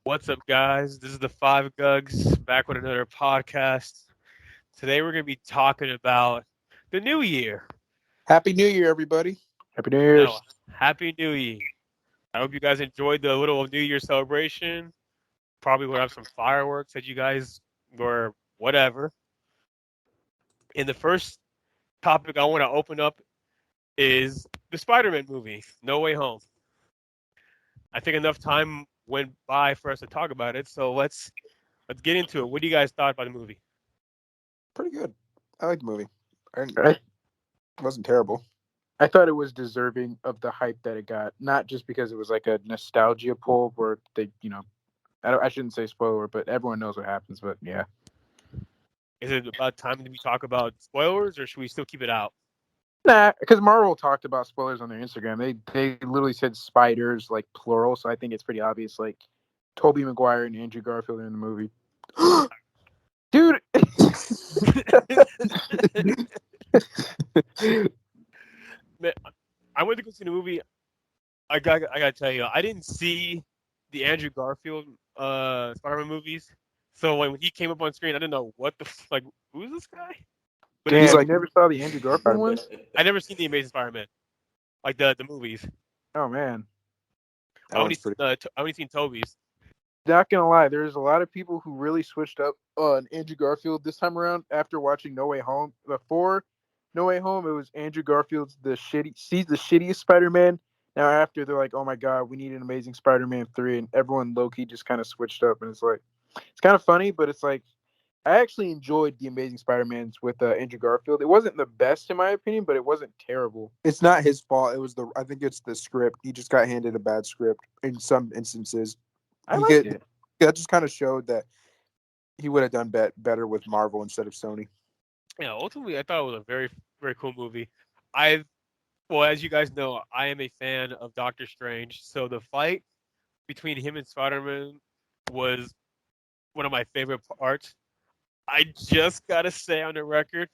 What's up, guys? This is the Five Gugs back with another podcast. Today we're going to be talking about the new year. Happy New Year, everybody. Happy New No, Year's. Happy New Year. I hope you guys enjoyed the little New Year celebration. Probably will have some fireworks that you guys were whatever. And the first topic I want to open up is the Spider-Man movie, No Way Home. I think enough time went by for us to talk about it, so let's get into it. What do you guys thought about the movie? Pretty good. I like the movie. It I, wasn't terrible. I thought it was deserving of the hype that it got, not just because it was like a nostalgia pull where they, I shouldn't say spoiler, but everyone knows what happens. But yeah, Is it about time that we talk about spoilers, or should we still keep it out? nah, because Marvel talked about spoilers on their Instagram. They literally said spiders like plural, so I think it's pretty obvious. Like Tobey Maguire and Andrew Garfield are in the movie. Dude. Man, I went to go see the movie. I gotta tell you, I didn't see the Andrew Garfield Spider-Man movies. So when he came up on screen, I didn't know what like who's this guy? But Damn, He's like- you never saw the Andrew Garfield ones? I never seen the Amazing Spider-Man, like the movies. Oh man. I only seen Toby's. Not gonna lie, there's a lot of people who really switched up on Andrew Garfield this time around after watching No Way Home. Before No Way Home, it was Andrew Garfield's the shittiest Spider-Man. Now after they're like, oh my god, we need an Amazing Spider-Man 3, and everyone low-key just kind of switched up, and it's like, it's kind of funny, but it's like, I actually enjoyed the Amazing Spider-Mans with Andrew Garfield. It wasn't the best in my opinion, but it wasn't terrible. It's not his fault. I think it's the script. He just got handed a bad script in some instances. I He liked get- it. That just kind of showed that he would have done better with Marvel instead of Sony. Yeah, ultimately, I thought it was a very, very cool movie. Well, as you guys know, I am a fan of Doctor Strange, so the fight between him and Spider-Man was one of my favorite parts. I just gotta say on the record,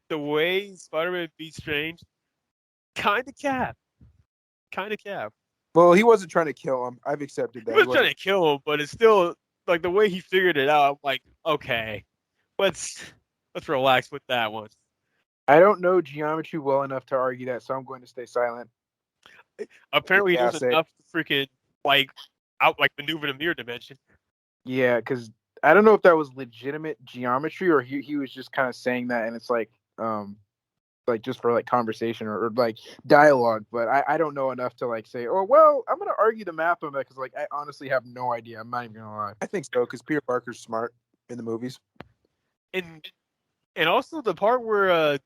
the way Spider-Man beat Strange, kind of cap. Well, he wasn't trying to kill him. I've accepted that. He wasn't trying to kill him, but it's still like the way he figured it out. I'm like, okay, let's relax with that one. I don't know geometry well enough to argue that, so I'm going to stay silent. Apparently, Yeah, there's enough to freaking maneuver the mirror dimension. Yeah, because I don't know if that was legitimate geometry or he was just kind of saying that, and it's like just for like conversation or like dialogue. But I don't know enough to like say, oh well, I'm gonna argue the math on that because like I honestly have no idea. I'm not even gonna lie. I think so because Peter Parker's smart in the movies. And also the part where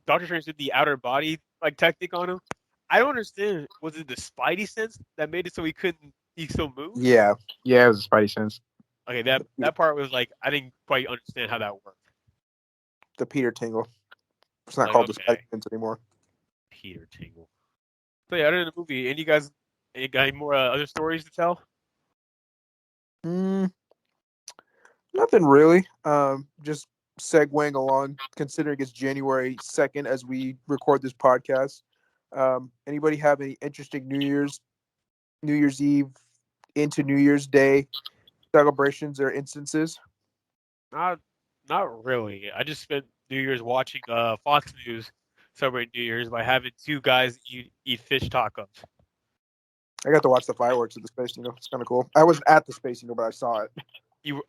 Doctor Strange did the outer body like technique on him. I don't understand. Was it the Spidey sense that made it so he still moved? Yeah, Yeah, it was a Spidey sense. Okay, that part was like I didn't quite understand how that worked. the Peter Tingle. It's not Like, called the okay. Spidey sense anymore. Peter Tingle. So yeah, other than the movie, any got any more other stories to tell? Nothing really. Just segueing along, considering it's January 2nd as we record this podcast. Anybody have any interesting New Year's Eve into New Year's Day celebrations or instances? Not really. I just spent New Year's watching Fox News celebrate New Year's by having two guys eat fish tacos. I got to watch the fireworks at the Space Needle. It's kind of cool. I wasn't at the Space Needle, but I saw it. You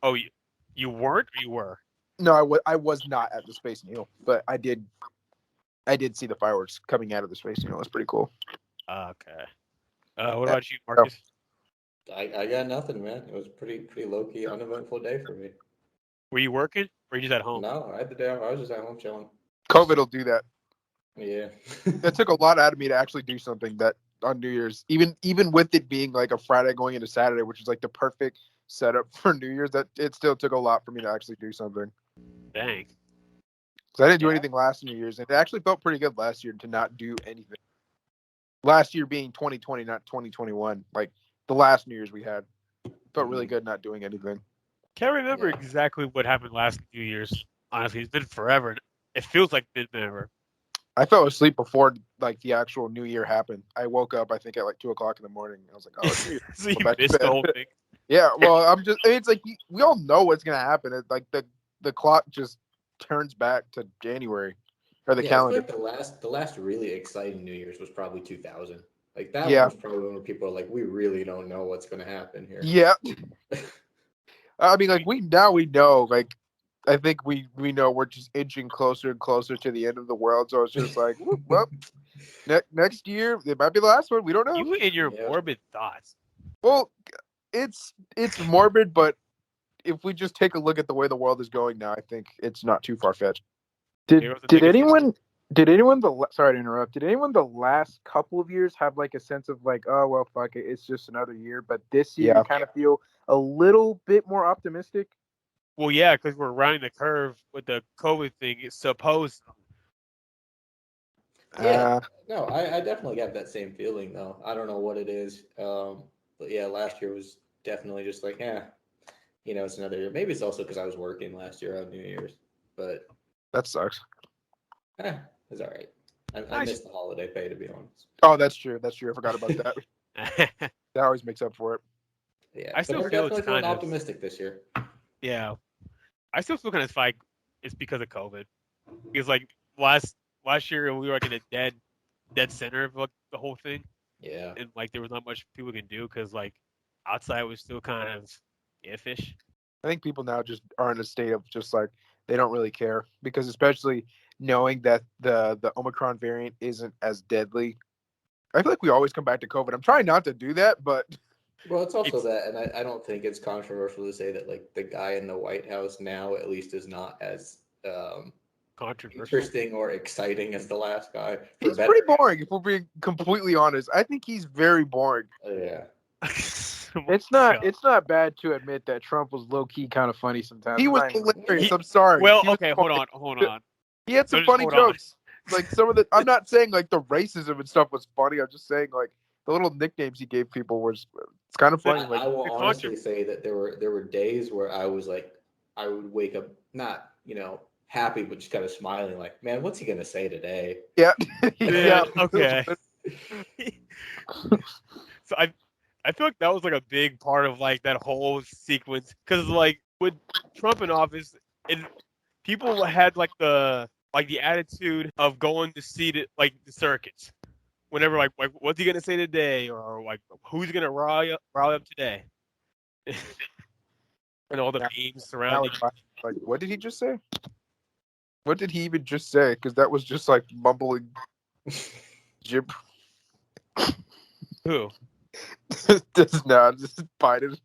weren't or you were? No, I was not at the Space Needle, but I did see the fireworks coming out of the Space Needle. It's pretty cool. Okay. What about you, Marcus? I got nothing, man. It was pretty low key, uneventful day for me. Were you working or were you just at home? No, I had the day off. I was just at home chilling. COVID will do that. Yeah. That took a lot out of me to actually do something that on New Year's, even with it being like a Friday going into Saturday, which is like the perfect setup for New Year's, that it still took a lot for me to actually do something. Dang. Because I didn't do anything last New Year's, and it actually felt pretty good last year to not do anything. Last year being 2020, not 2021. Like the last New Year's we had, felt really good not doing anything. Can't remember exactly what happened last New Year's. Honestly, it's been forever. It feels like it's been forever. I fell asleep before like the actual New Year happened. I woke up, I think, at like 2:00 in the morning. I was like, "Oh, it's New Year." So you Go back to missed the bed. whole thing. Yeah, well, it's like we all know what's gonna happen. It's like the clock just turns back to January or the Yeah, I calendar. feel like the last really exciting New Year's was probably 2000. Like that one Yeah, was probably when people are like, we really don't know what's going to happen here. yeah. I mean, like we know. Like I think we know we're just inching closer and closer to the end of the world. So it's just like, whoop, well, next year it might be the last one. We don't know. You and your Yeah. morbid thoughts. Well, it's morbid, but if we just take a look at the way the world is going now, I think it's not too far fetched. Heroes of negativity. Did anyone sorry to interrupt? Did anyone the last couple of years have like a sense of like, oh well, fuck it, it's just another year? But this year, Yeah. you kind of feel a little bit more optimistic. Well, yeah, because we're rounding the curve with the COVID thing. It's supposed. Yeah, no, I definitely have that same feeling though. I don't know what it is. But yeah, last year was definitely just like, it's another year. Maybe it's also because I was working last year on New Year's, but That sucks. it's all right. I Nice. missed the holiday pay, to be honest. Oh, that's true. That's true. I forgot about that. That always makes up for it. Yeah, I still but I'm feel it's definitely feeling kind of- optimistic this year. Yeah, I still feel kind of like it's because of COVID. Because like last year we were like in a dead center of like the whole thing, Yeah, and like there was not much people can do because like outside was still kind of iffish. I think people now just are in a state of just like they don't really care because especially knowing that the Omicron variant isn't as deadly. I feel like we always come back to COVID. I'm trying not to do that, but well, it's also It's- that, and I don't think it's controversial to say that like the guy in the White House now at least is not as Controversial. interesting or exciting as the last guy. he's pretty boring. If we're being completely honest, I think he's very boring. Yeah. It's not bad to admit that Trump was low key kind of funny sometimes. He was I'm not even- hilarious. He- I'm sorry. Well, He was okay, funny. hold on. He had some So just funny hold on. jokes. Like some of the, I'm not saying like the racism and stuff was funny. I'm just saying like the little nicknames he gave people was it's kind of funny. Like I will the honestly contra- say that there were days where I was like, I would wake up not happy, but just kind of smiling, like, man, what's he gonna say today? yeah, Yeah, okay. So I feel like that was like a big part of like that whole sequence because like with Trump in office, people had like the attitude of going to see the circuits. Whenever like what's he gonna say today or like who's gonna rally up today, and all the memes Now surrounding. it's like, what did he just say? What did he even just say? Because that was just like mumbling gib. Who? Just Biden.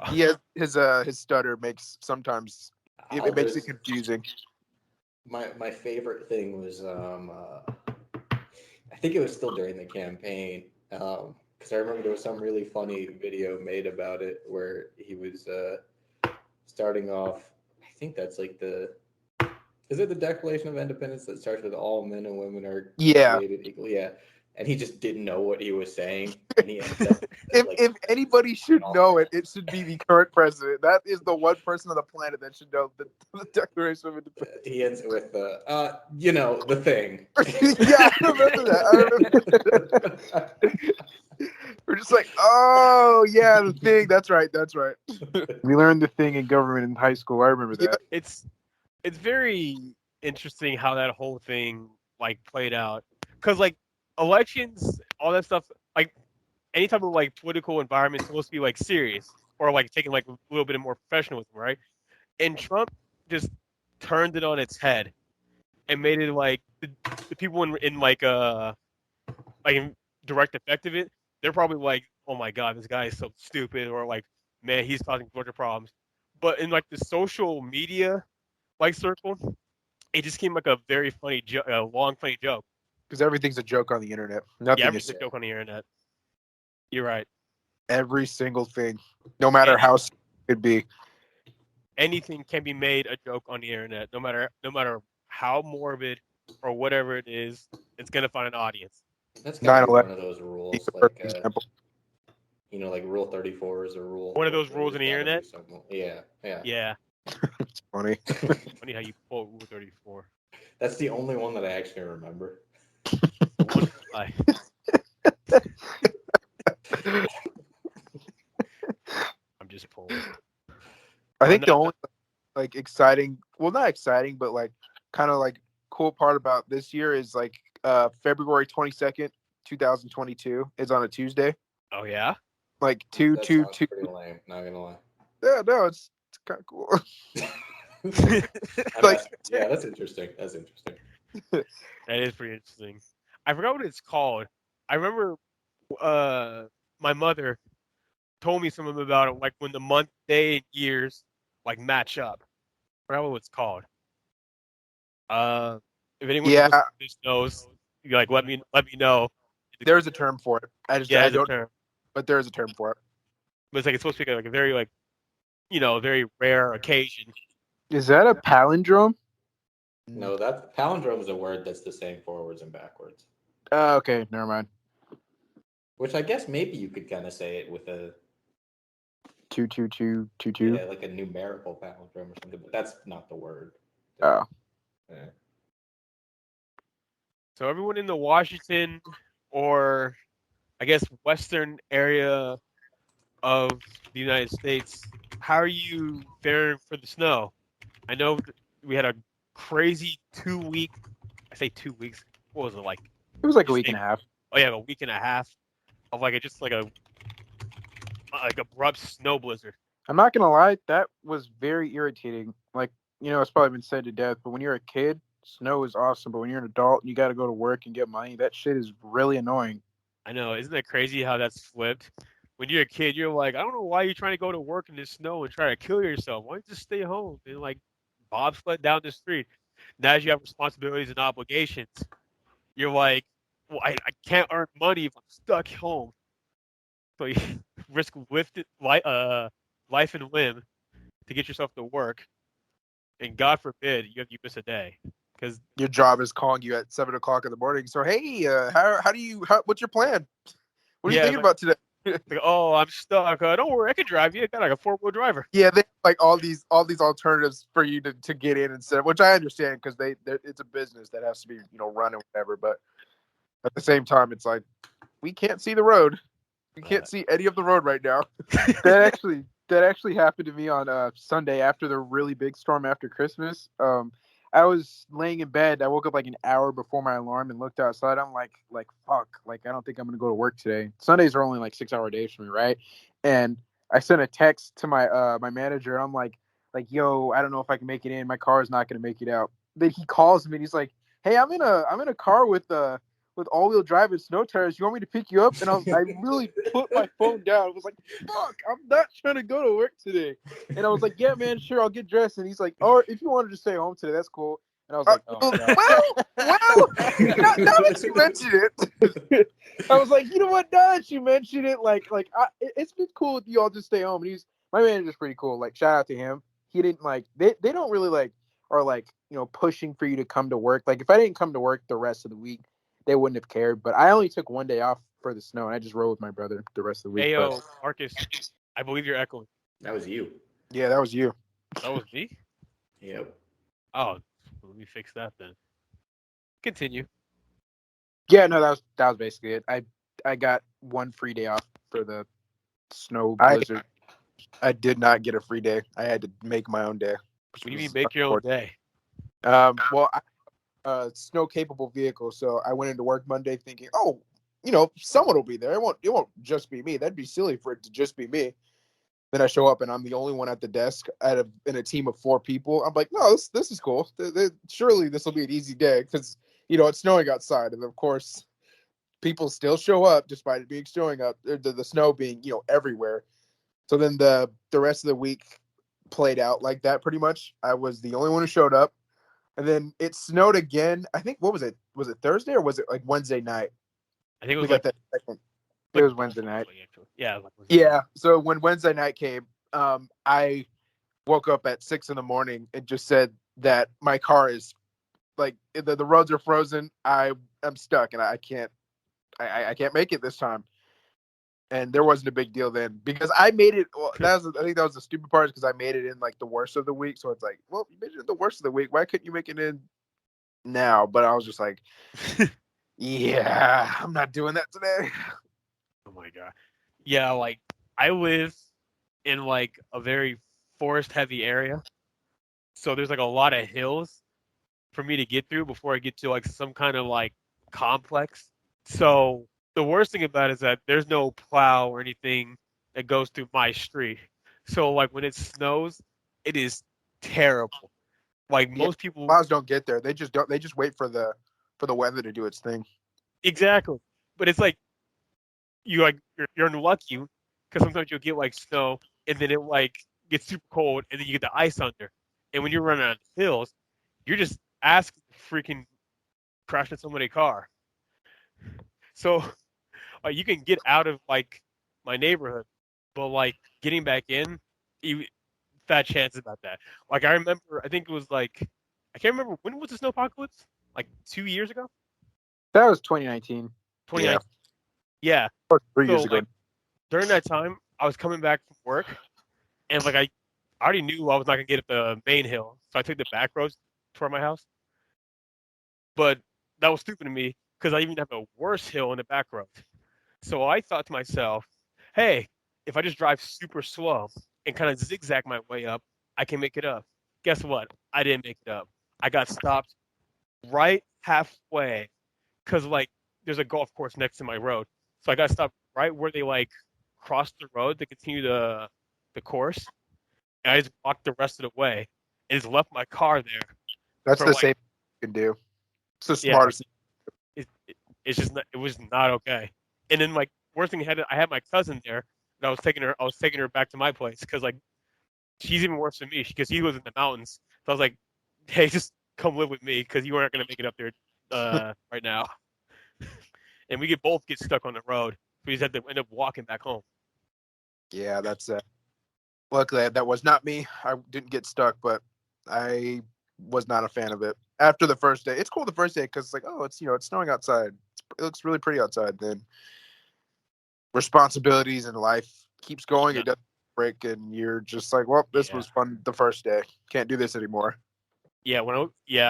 He Uh, has his stutter makes sometimes it makes it confusing. My favorite thing was I think it was still during the campaign because I remember there was some really funny video made about it where he was starting off. I think that's like is it the Declaration of Independence that starts with all men and women are created equal? Yeah. And he just didn't know what he was saying, and he ended up. If anybody should know it, it should be the current president. That is the one person on the planet that should know the Declaration of Independence. He ends it with the thing. Yeah, I remember that. We're just like, oh yeah, the thing. That's right. We learned the thing in government in high school. I remember that. it's very interesting how that whole thing like played out because like elections, all that stuff, like any type of like political environment is supposed to be like serious or like taking like a little bit more professionalism, right? And Trump just turned it on its head and made it like the people in like in direct effect of it, they're probably like, oh my god, this guy is so stupid, or like, man, he's causing Georgia problems. But in like the social media like circle, it just came like a very funny, long funny joke. Because everything's a joke on the internet. Nothing Yeah, is everything's a joke on the internet. You're right. every single thing, no matter how it could be. Anything can be made a joke on the internet, no matter how morbid or whatever it is. It's gonna find an audience. That's gotta be 9/11. one of those rules, He's a like perfect example. like Rule 34 is a rule. One of those where rules in the there's gotta be internet? some- Yeah. Yeah, It's funny. funny how you quote Rule 34. That's the only one that I actually remember. disappointed. I think the no. only like exciting, well, not exciting, but like kind of like cool part about this year is like February 22nd, 2022 is on a Tuesday. Oh yeah. Like That two. sounds pretty lame. Not gonna lie. Yeah, no, it's kind of cool. Like, yeah, that's interesting. That's interesting. That is pretty interesting. I forgot what it's called. I remember my mother told me something about it, like when the month, day, and years like match up. I forgot what it's called. If anyone who's Yeah, listening to this knows, like let me know. there's a term for it. I There's a don't, term. but there is a term for it. But it's like it's supposed to be like a very like very rare occasion. Is that a palindrome? No, that palindrome is a word that's the same forwards and backwards. Okay, never mind. Which I guess maybe you could kind of say it with a 22222. yeah, like a numerical palindrome or something, but that's not the word. Oh. Yeah. So everyone in the Washington or I guess Western area of the United States, how are you faring for the snow? I know we had a crazy 2 week. I say 2 weeks. What was it like? It was like a week and a half. Oh yeah, a week and a half of like a abrupt snow blizzard. I'm not gonna lie, that was very irritating. Like, it's probably been said to death, but when you're a kid, snow is awesome. But when you're an adult and you got to go to work and get money, that shit is really annoying. I know, isn't that crazy how that's flipped? When you're a kid, you're like, I don't know why you're trying to go to work in the snow and try to kill yourself. Why don't you just stay home and like bobsled down the street? Now as you have responsibilities and obligations, you're like, well, I can't earn money if I'm stuck home. So you risk life and limb to get yourself to work, and God forbid you miss a day because Your job is calling you at 7 o'clock in the morning. So hey, what's your plan? What are you thinking about today? like, oh, I'm stuck. Don't worry, I can drive you. I got like a 4-wheel driver. Yeah, they have like all these alternatives for you to get in instead, which I understand because it's a business that has to be run and whatever. But at the same time, it's like we can't see the road. We can't see any of the road right now. That actually happened to me on Sunday after the really big storm after Christmas. I was laying in bed. I woke up like an hour before my alarm and looked outside. I'm like fuck, like I don't think I'm gonna go to work today. Sundays are only like 6-hour days for me, right? And I sent a text to my manager. And I'm like yo, I don't know if I can make it in. My car is not gonna make it out. Then he calls me and he's like, hey, I'm in a car with all-wheel drive and snow tires. You want me to pick you up? And I really put my phone down. I was like, fuck, I'm not trying to go to work today. And I was like, yeah, man, sure, I'll get dressed. And he's like, oh, if you wanted to stay home today, that's cool. And I was like, oh, God. well, now that you mentioned it. I was like, you know what, now that you mentioned it, it's been cool if you all just stay home. And my manager's pretty cool. Like, shout out to him. He didn't they don't really are pushing for you to come to work. Like, if I didn't come to work the rest of the week, they wouldn't have cared. But I only took one day off for the snow, and I just rode with my brother the rest of the week. Hey, yo, Marcus, I believe you're echoing. That was you. Yeah, that was you. That was me? Yep. Oh, let me fix that then. Continue. Yeah, no, that was basically it. I got one free day off for the snow blizzard. I did not get a free day. I had to make my own day. What do you mean make your own day? Well, a snow capable vehicle, so I went into work Monday thinking, oh, someone will be there. It won't just be me. That'd be silly for it to just be me. Then I show up and I'm the only one at the desk in a team of 4 people. I'm like, no, this is cool. Surely this will be an easy day because it's snowing outside, and of course, people still show up despite it being showing up. The snow being everywhere. So then the rest of the week played out like that pretty much. I was the only one who showed up, and then it snowed again. I think what was it? Was it Thursday or was it like Wednesday night? I think it was we got that second. It was Wednesday night. Yeah. Yeah. So when Wednesday night came, I woke up at 6 a.m. and just said that my car is like the roads are frozen. I'm stuck and I can't make it this time. And there wasn't a big deal then because I made it. Well, I think that was the stupid part because I made it in like the worst of the week. So it's like, well, you made it in the worst of the week. Why couldn't you make it in now? But I was just like, yeah, I'm not doing that today. Oh my God. Yeah, like I live in like a very forest heavy area. So there's like a lot of hills for me to get through before I get to like some kind of like complex. So the worst thing about it is that there's no plow or anything that goes through my street. So like when it snows, it is terrible. Like Yeah, most people, plows don't get there. They just don't. They just wait for the weather to do its thing. exactly. But it's like you're unlucky because sometimes you'll get like snow and then it like gets super cold and then you get the ice under. And when you're running on hills, you're just asking to freaking crash into somebody's car. So you can get out of like my neighborhood, but like getting back in, you fat chance about that. Like I remember, I think it was like I can't remember when was the snowpocalypse? Like 2 years ago, That was 2019. 2019. Yeah. Or 3 years So ago. like during that time, I was coming back from work, and like I already knew I was not gonna get up the main hill, so I took the back roads toward my house. But that was stupid of me because I even have a worse hill in the back road. So I thought to myself, hey, if I just drive super slow and kind of zigzag my way up, I can make it up. Guess what? I didn't make it up. I got stopped right halfway because like there's a golf course next to my road. So I got stopped right where they like crossed the road to continue the course. And I just walked the rest of the way and just left my car there That's for the like same you can do. It's the yeah, smartest. it's just not, it was not okay. And then like worst thing I had my cousin there, and I was taking her back to my place because like she's even worse than me because he lives in the mountains. So I was like, hey, just come live with me because you aren't gonna make it up there right now. And we could both get stuck on the road. We just had to end up walking back home. Yeah, that's luckily that was not me. I didn't get stuck, but I was not a fan of it. After the first day, it's cool the first day because it's like, oh, it's it's snowing outside. It looks really pretty outside. Then responsibilities in life keeps going. No, It doesn't break, and you're just like, well, this yeah, was fun the first day. Can't do this anymore.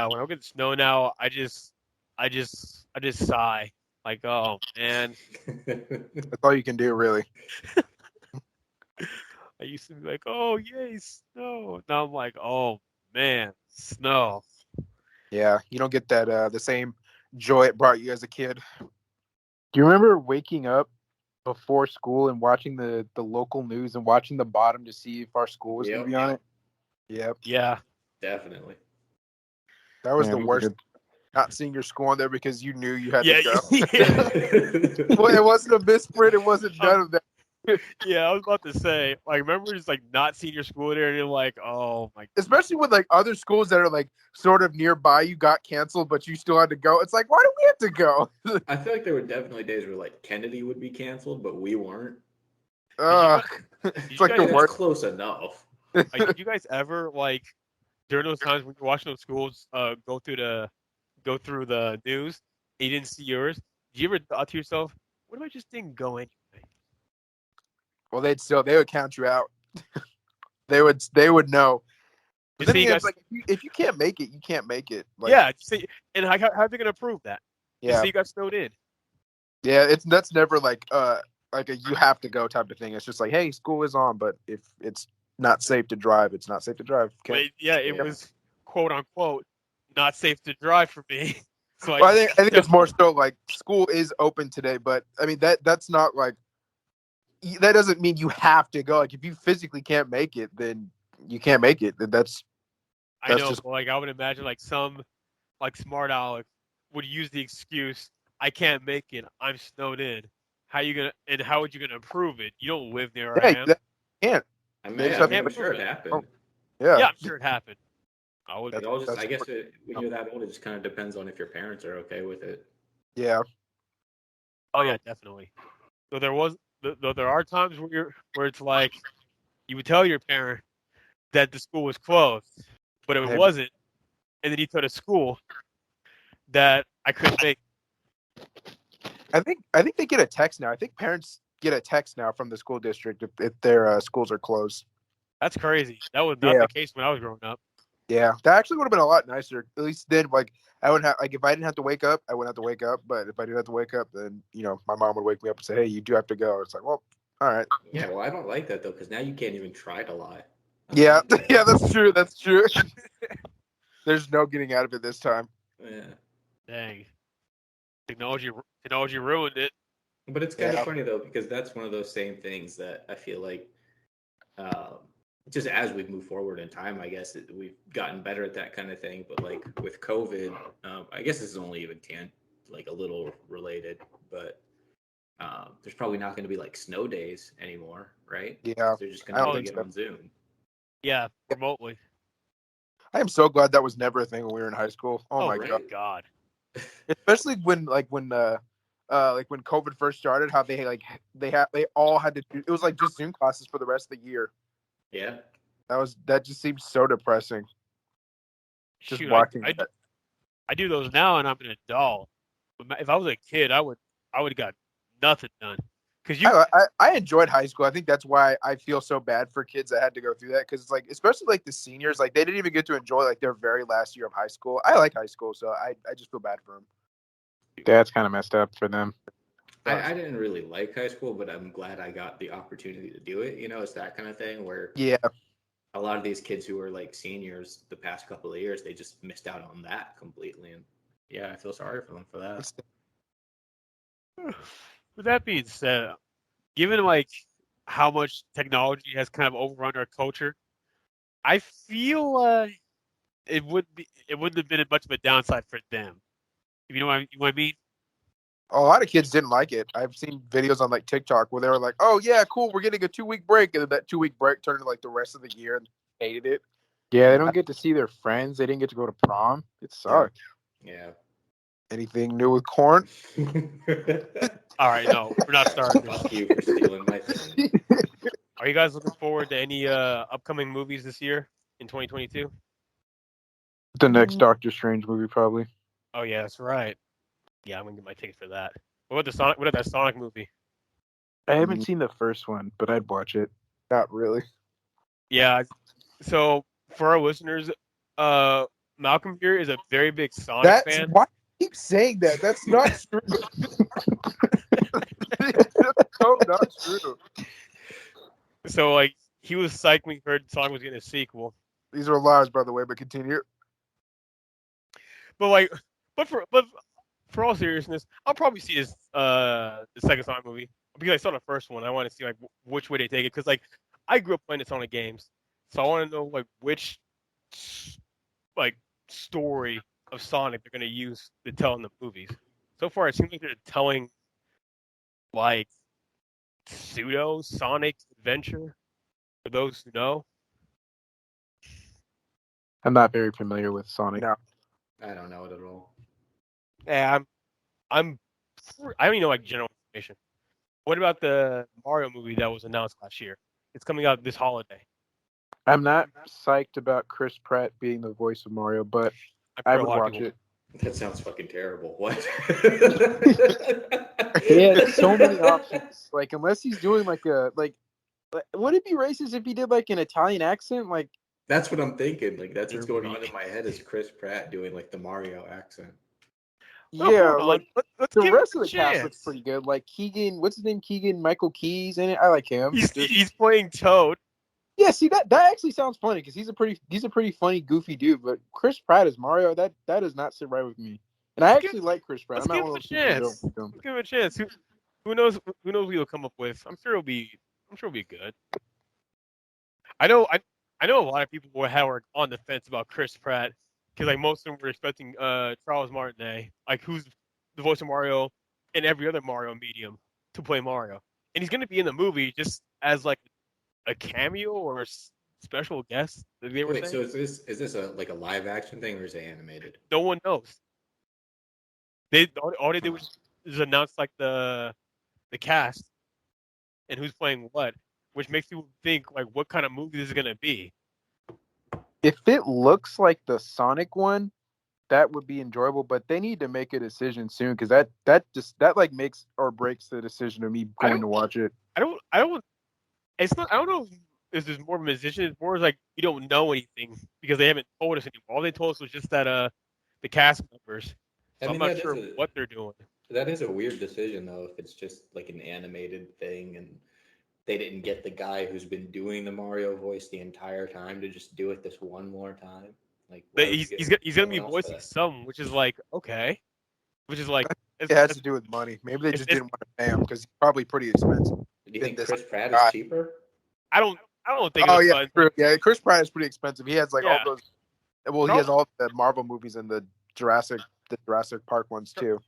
when I get snow now, I just sigh like, oh man, That's all you can do, really. I used to be like, oh yay, snow. Now I'm like, oh man, snow. Yeah, you don't get that the same joy it brought you as a kid. Do you remember waking up before school and watching the local news and watching the bottom to see if our school was going Yep. to be on it? Yep, Yeah, Definitely. that was Man, the we worst. were- Not seeing your school on there because you knew you had yeah, to go. yeah. Well, it wasn't a misprint. It wasn't none of that. Yeah, I was about to say, like, remember just like not seeing your school there, and you're like, oh my, Especially with like other schools that are like sort of nearby, you got canceled, but you still had to go. It's like, why do we have to go? I feel like there were definitely days where like Kennedy would be canceled, but we weren't. Ugh. did It's you like guys, the That's worst. close enough. did you guys ever like during those times when you're watching those schools go through the news, and you didn't see yours? Did you ever thought to yourself, what if I just didn't go anyway? Well, they would count you out. They would know. But Just then say you again, got, it's like if you can't make it, you can't make it. Like, yeah, just say, and how are they gonna prove that? Just yeah, say you got snowed in. yeah. That's never like a you have to go type of thing. It's just like, hey, school is on, but if it's not safe to drive, it's not safe to drive. But Okay. yeah, it Yeah. was quote unquote not safe to drive for me. So Well, I think it's more so like school is open today, but I mean that's not like that doesn't mean you have to go. Like if you physically can't make it, then you can't make it. Then I that's know, just but like I would imagine like some like smart aleck would use the excuse, I can't make it, I'm snowed in. How would you gonna prove it? You don't live near where I yeah, am. you can't. I mean, They just I have mean, Can't I'm to, sure prove it it. happened. yeah, Yeah, I'm sure it happened. I would It all just, that's I guess, when you're that old, it just kind of depends on if your parents are okay with it. yeah. oh yeah, definitely. So though there are times where it's like you would tell your parent that the school was closed, but it Hey, wasn't, and then you tell the school that I couldn't make. I think they get a text now. I think parents get a text now from the school district if their schools are closed. That's crazy. That was not Yeah. the case when I was growing up. Yeah, that actually would have been a lot nicer. At least then, like I wouldn't have like if I didn't have to wake up, I wouldn't have to wake up. But if I did have to wake up, then my mom would wake me up and say, "Hey, you do have to go." It's like, well, All right. Yeah, well, I don't like that though, because now you can't even try to lie. I don't Yeah, like that. yeah, that's true. That's true. There's no getting out of it this time. Yeah. Dang. Technology ruined it. But it's kind of Yeah. funny though, because that's one of those same things that I feel like, um, just as we move forward in time, I guess we've gotten better at that kind of thing. But like with COVID, I guess this is only even like a little related, but there's probably not going to be like snow days anymore, right? Yeah. They're just I going to don't have to think get so. on Zoom. Yeah, remotely. I am so glad that was never a thing when we were in high school. Oh my right? god. God. Especially when when COVID first started, how they all had to do it was like just Zoom classes for the rest of the year. Yeah. That just seems so depressing. Just Shoot, watching I, that. I do those now, and I'm an adult. But if I was a kid, I would have got nothing done. Cause you, I enjoyed high school. I think that's why I feel so bad for kids that had to go through that because like especially like the seniors, like they didn't even get to enjoy like their very last year of high school. I like high school, so I just feel bad for them. That's kind of messed up for them. I didn't really like high school, but I'm glad I got the opportunity to do it. You know, it's that kind of thing where Yeah, a lot of these kids who were like seniors the past couple of years, they just missed out on that completely. And yeah, I feel sorry for them for that. with that being said, given like how much technology has kind of overrun our culture, I feel it wouldn't have been much of a downside for them. You know what I mean? a lot of kids didn't like it. I've seen videos on like TikTok where they were like, "Oh yeah, cool, we're getting a 2 week break," and then that 2 week break turned into like the rest of the year and hated it. Yeah, they don't get to see their friends. They didn't get to go to prom. It sucked. Yeah. Anything new with corn? All right, no, we're not starting this. Fuck you for stealing my thing. Are you guys looking forward to any upcoming movies this year in 2022? The next Doctor Strange movie, probably. Oh yeah, that's right. Yeah, I'm gonna get my ticket for that. What about the Sonic? What about that Sonic movie? I haven't seen the first one, but I'd watch it. Not really. Yeah. So for our listeners, Malcolm here is a very big Sonic That's fan. why you keep saying that. That's not true. It's so not true. So like he was psyched when he heard Sonic was getting a sequel. These are lies, by the way, but continue. But like, but for all seriousness, I'll probably see this the second Sonic movie because I saw the first one. I want to see like which way they take it because like I grew up playing the Sonic games, so I want to know like which like story of Sonic they're gonna use to tell in the movies. So far, it seems like they're telling like pseudo Sonic adventure for those who know. I'm not very familiar with Sonic. No. I don't know it at all. Yeah, I don't even know like general information. What about the Mario movie that was announced last year? It's coming out this holiday. I'm not psyched about Chris Pratt being the voice of Mario, but I'm I sure a would lot of watch people. it. That sounds fucking terrible. What? He had so many options. Like, unless he's doing like a would it be racist if he did like an Italian accent? Like, That's what I'm thinking. Like that's what's You're going on weak. in my head is Chris Pratt doing like the Mario accent. Well, yeah, hold on. like Let's the give him rest a of the cast looks chance. pretty good. Like Keegan, what's his name? Keegan Michael Keys in it. I like him. He's playing Toad. Yeah, see that actually sounds funny because he's a pretty funny, goofy dude. But Chris Pratt as Mario, that does not sit right with me. And I Let's actually like Chris Pratt. Let's I'm not give one him of a those people who don't chance. like him. Let's give him a chance. Who knows? Who knows what he'll come up with? I'm sure it'll be good. I know a lot of people were on the fence about Chris Pratt because like most of them were expecting Charles Martinet, like who's the voice of Mario in every other Mario medium, to play Mario, and he's going to be in the movie just as like a cameo or a special guest. They were Wait, saying so is this a like a live action thing or is it animated? no one knows. All they did was announce like the cast and who's playing what, which makes people think like what kind of movie this is going to be. If it looks like the Sonic one, that would be enjoyable. But they need to make a decision soon because that like makes or breaks the decision of me going to watch it. I don't. It's not. I don't know if there's more of a musician. It's more like we don't know anything because they haven't told us anymore. All they told us was just that the cast members. So I I'm mean not sure what they're doing. that is a weird decision though if it's just like an animated thing and they didn't get the guy who's been doing the Mario voice the entire time to just do it this one more time. Like, why would you get He's gonna be someone else for voicing that? some, which is like okay, which is like It has to do with money. Maybe they just it's- didn't want to pay him because he's probably pretty expensive. Do you In think this Chris Pratt is guy. cheaper? I don't think Oh it's yeah, fun. true. Yeah, Chris Pratt is pretty expensive. He has like all Yeah. those. Well, he has all the Marvel movies and the Jurassic Park ones too.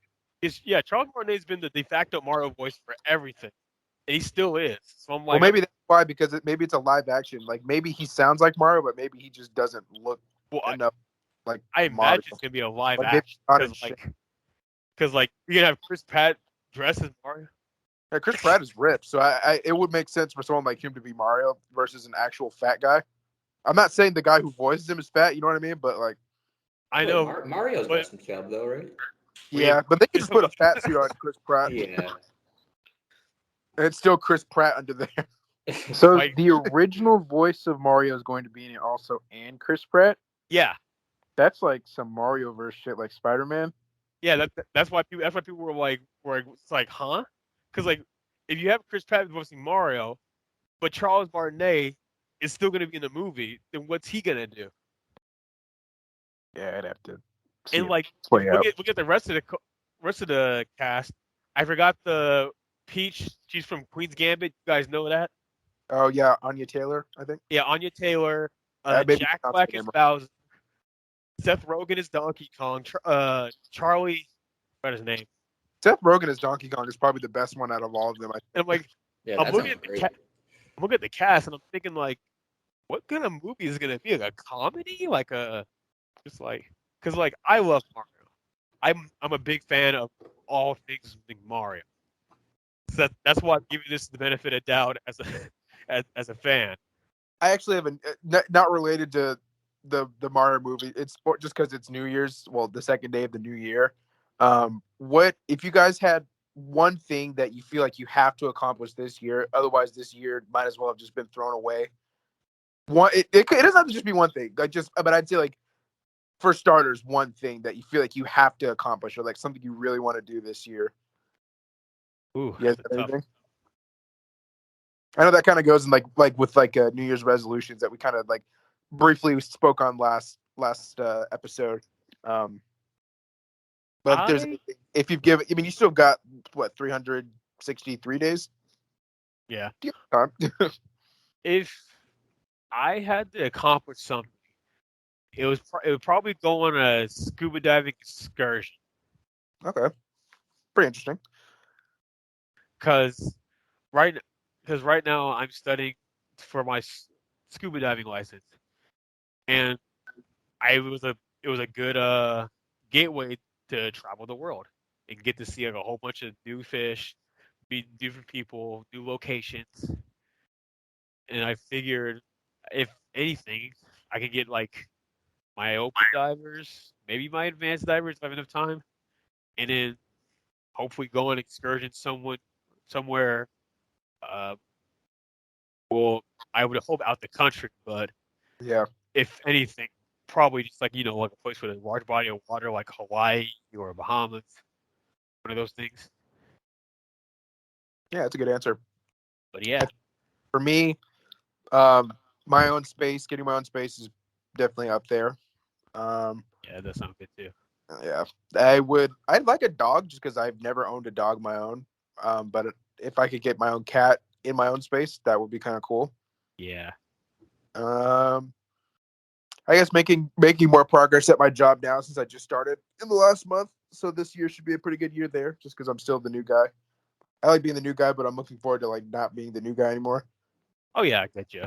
Charles Martinet's been the de facto Mario voice for everything. And he still is. So I'm Well, like, maybe that's why because maybe it's a live action. Like maybe he sounds like Mario, but maybe he just doesn't look well, enough like I Mario. imagine it's gonna be a live Like, maybe action not in because like you're gonna have Chris Pratt dressed as Mario. Yeah, Chris Pratt is ripped, so it would make sense for someone like him to be Mario versus an actual fat guy. I'm not saying the guy who voices him is fat, you know what I mean? But like, I Wait, know, Mario's but got some chub though, right? yeah, but they could just put a fat suit on Chris Pratt, Yeah. and it's still Chris Pratt under there. So Like- the original voice of Mario is going to be in it also, and Chris Pratt. yeah, That's like some Mario verse shit, like Spider-Man. yeah. That's why people were like, it's like, huh? Because like if you have Chris Pratt voicing Mario, but Charles Martinet is still gonna be in the movie, then what's he gonna do? Yeah, I'd have to see And it like play out. look at the rest of the cast. I forgot the Peach. She's from Queen's Gambit. You guys know that? Oh yeah, Anya Taylor, I think. Yeah, Anya Taylor. Maybe Jack not Black the is name. Bowser. Seth Rogen is Donkey Kong. Charlie, what's his name? Seth Rogen as Donkey Kong is probably the best one out of all of them. And I'm like, Yeah, I'm that looking sounds at great. I'm looking at the cast, and I'm thinking like, what kind of movie is it gonna be? Like a comedy? Like a just like because like I love Mario. I'm a big fan of all things Mario. So that's why I'm giving this the benefit of doubt as a as a fan. I actually have not related to the Mario movie. It's just because it's New Year's. Well, the second day of the new year. What if you guys had one thing that you feel like you have to accomplish this year? Otherwise, this year might as well have just been thrown away. It doesn't have to just be one thing. But I'd say like for starters, one thing that you feel like you have to accomplish, or like something you really want to do this year. Ooh, You guys that's got tough. anything? I know that kind of goes in like with New Year's resolutions that we kind of like briefly spoke on last episode. But if you've given, I mean, you still got what 363 days. Yeah. Time. If I had to accomplish something, it would probably go on a scuba diving excursion. Okay, pretty interesting. Because right now I'm studying for my scuba diving license, and it was a good gateway to travel the world and get to see like a whole bunch of new fish, meet different people, new locations, and I figured if anything, I could get like my open divers, maybe my advanced divers if I have enough time, and then hopefully go on excursion somewhere. Uh, well, I would hope out the country, but Yeah, if anything, probably just like like a place with a large body of water, like Hawaii or Bahamas, one of those things. yeah, that's a good answer. But yeah, For me, my own space, getting my own space is definitely up there. yeah, that sounds good too. Yeah, I'd like a dog just because I've never owned a dog of my own. But if I could get my own cat in my own space, that would be kind of cool. Yeah, I guess making more progress at my job now since I just started in the last month. So this year should be a pretty good year there, just because I'm still the new guy. I like being the new guy, but I'm looking forward to like not being the new guy anymore. oh yeah, I get you.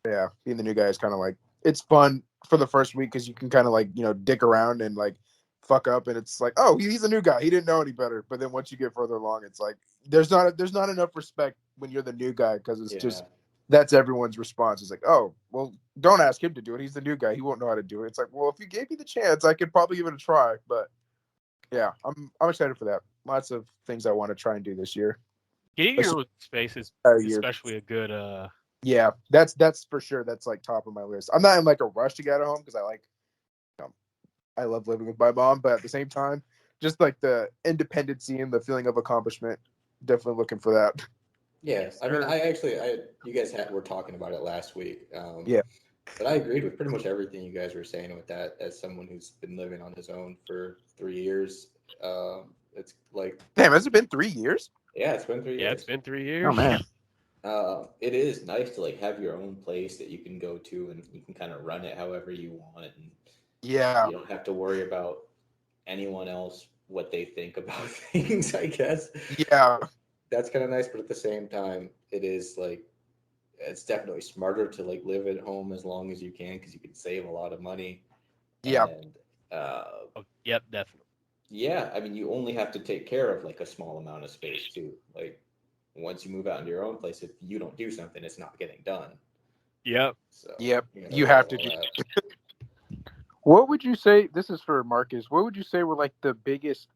Yeah, being the new guy is kind of like it's fun for the first week because you can kind of like dick around and like fuck up, and it's like, oh, he's a new guy, he didn't know any better. But then once you get further along, it's like there's not enough respect when you're the new guy because it's just that's everyone's response. It's like, oh, well, don't ask him to do it. He's the new guy. He won't know how to do it. It's like, well, if you gave me the chance, I could probably give it a try. But yeah, I'm excited for that. Lots of things I want to try and do this year. Getting your own space is Year. especially a good. Yeah, that's for sure. That's like top of my list. I'm not in like a rush to get out of home because I love living with my mom, but at the same time, just like the independency and the feeling of accomplishment, definitely looking for that. Yeah, Yes, I mean, sir. you guys were talking about it last week. Yeah. But I agreed with pretty much everything you guys were saying with that. As someone who's been living on his own for 3 years, it's like, Damn, has it been 3 years? yeah, it's been three Yeah, it's years. been 3 Oh years. man. It is nice to like have your own place that you can go to and you can kind of run it however you want, and Yeah. you don't have to worry about anyone else what they think about things. I guess Yeah. that's kind of nice, but at the same time, it is like it's definitely smarter to like live at home as long as you can because you can save a lot of money. Yeah. And uh, Oh, yep, definitely. yeah, I mean, you only have to take care of like a small amount of space too. Like once you move out into your own place, if you don't do something, it's not getting done. Yep. So Yep. you gotta You realize have to all do. that. What would you say? This is for Marcus. What would you say were like the biggest?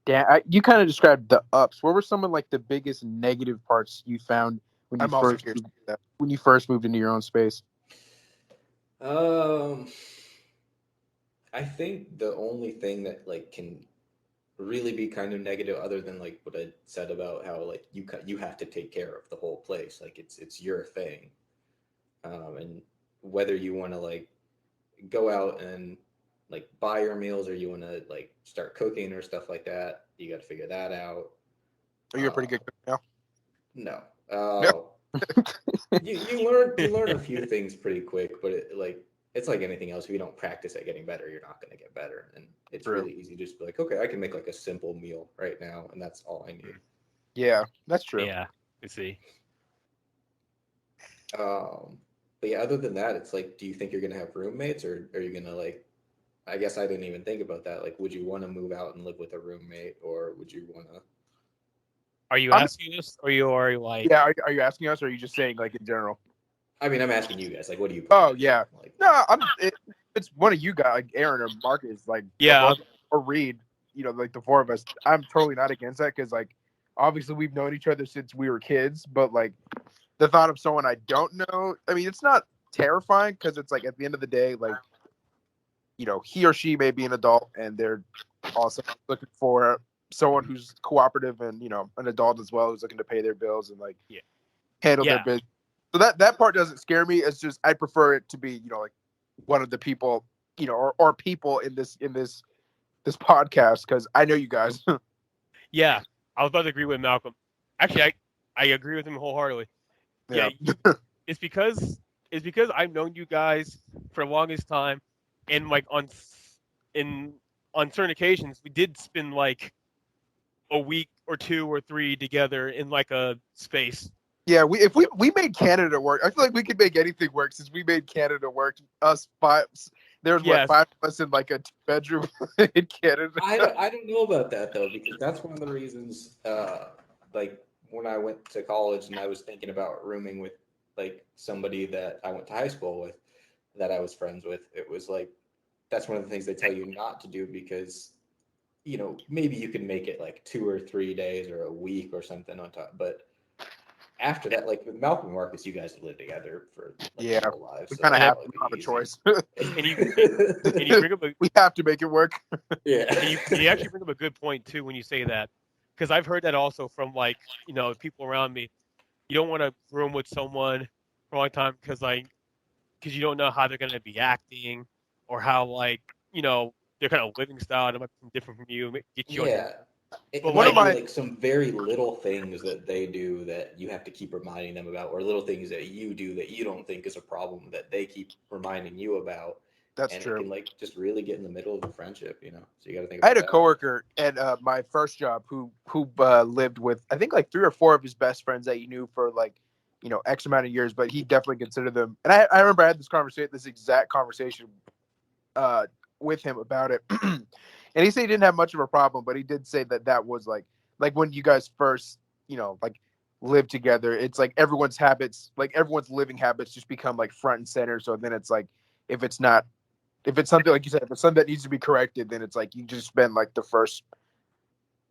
You kind of described the ups. What were some of like the biggest negative parts you found when you I'm also first curious about that. moved into your own space? Um, I think the only thing that like can really be kind of negative, other than like what I said about how like you have to take care of the whole place, like it's your thing, and whether you want to like go out and like buy your meals or you want to like start cooking or stuff like that, you got to figure that out. Are you a pretty Uh, good cook now? no, No. you learn a few things pretty quick, but it's like anything else. If you don't practice at getting better, you're not going to get better. And it's True. really easy to just be like, okay, I can make like a simple meal right now, and that's all I need. Yeah, that's true. Yeah. Let's see. But yeah, other than that, it's like, do you think you're going to have roommates, or are you going to like? I guess I didn't even think about that. Like, would you want to move out and live with a roommate, or would you want to? Are you I'm, asking us, or you are like? yeah. Are you asking us, or are you just saying like in general? I mean, I'm asking you guys. Like, what do you Oh plan to do? yeah. Like, No, it's one of you guys, like Aaron or Marcus, like Yeah. or Reed. You know, like the four of us. I'm totally not against that because like obviously we've known each other since we were kids, but like the thought of someone I don't know, I mean, it's not terrifying because it's like at the end of the day, like he or she may be an adult and they're also looking for someone who's cooperative and an adult as well who's looking to pay their bills and like Yeah. handle their Yeah. business. So that part doesn't scare me. It's just I prefer it to be like one of the people or people in this podcast because I know you guys. Yeah. I was about to agree with Malcolm. Actually, I agree with him wholeheartedly. Yeah. Yeah. It's because I've known you guys for the longest time, and like in on certain occasions we did spend like a week or 2 or 3 together in like a space. Yeah, we made Canada work. I feel like we could make anything work since we made Canada work. Us five, there's what Yes. 5 of us in like a bedroom in Canada. I don't know about that though, because that's one of the reasons. Like when I went to college and I was thinking about rooming with like somebody that I went to high school with, that I was friends with. It was like that's one of the things they tell you not to do because maybe you can make it like 2 or 3 days or a week or something on top, but after that, like with Malcolm and Marcus, you guys have lived together for like Yeah, your whole lives, we so kind of that'll have probably we don't have a be choice. easy. And you bring up a We have to make it work. Yeah. and you actually bring up a good point too when you say that, because I've heard that also from like people around me. You don't want to room with someone for a long time because you don't know how they're going to be acting or how like their kind of living style that might be different from you, get you Yeah. unhappy. It But One of might like be my like some very little things that they do that you have to keep reminding them about, or little things that you do that you don't think is a problem that they keep reminding you about. That's And it true. can like just really get in the middle of the friendship. So you got to think I about had a that. coworker at my first job who lived with I think like 3 or 4 of his best friends that he knew for like X amount of years, but he definitely considered them. And I remember I had this exact conversation uh, with him about it, and he said he didn't have much of a problem, but he did say that was like when you guys first like live together, it's like everyone's living habits just become like front and center. So then it's like if it's not if it's something like you said, if it's something that needs to be corrected, then it's like you just spend like the first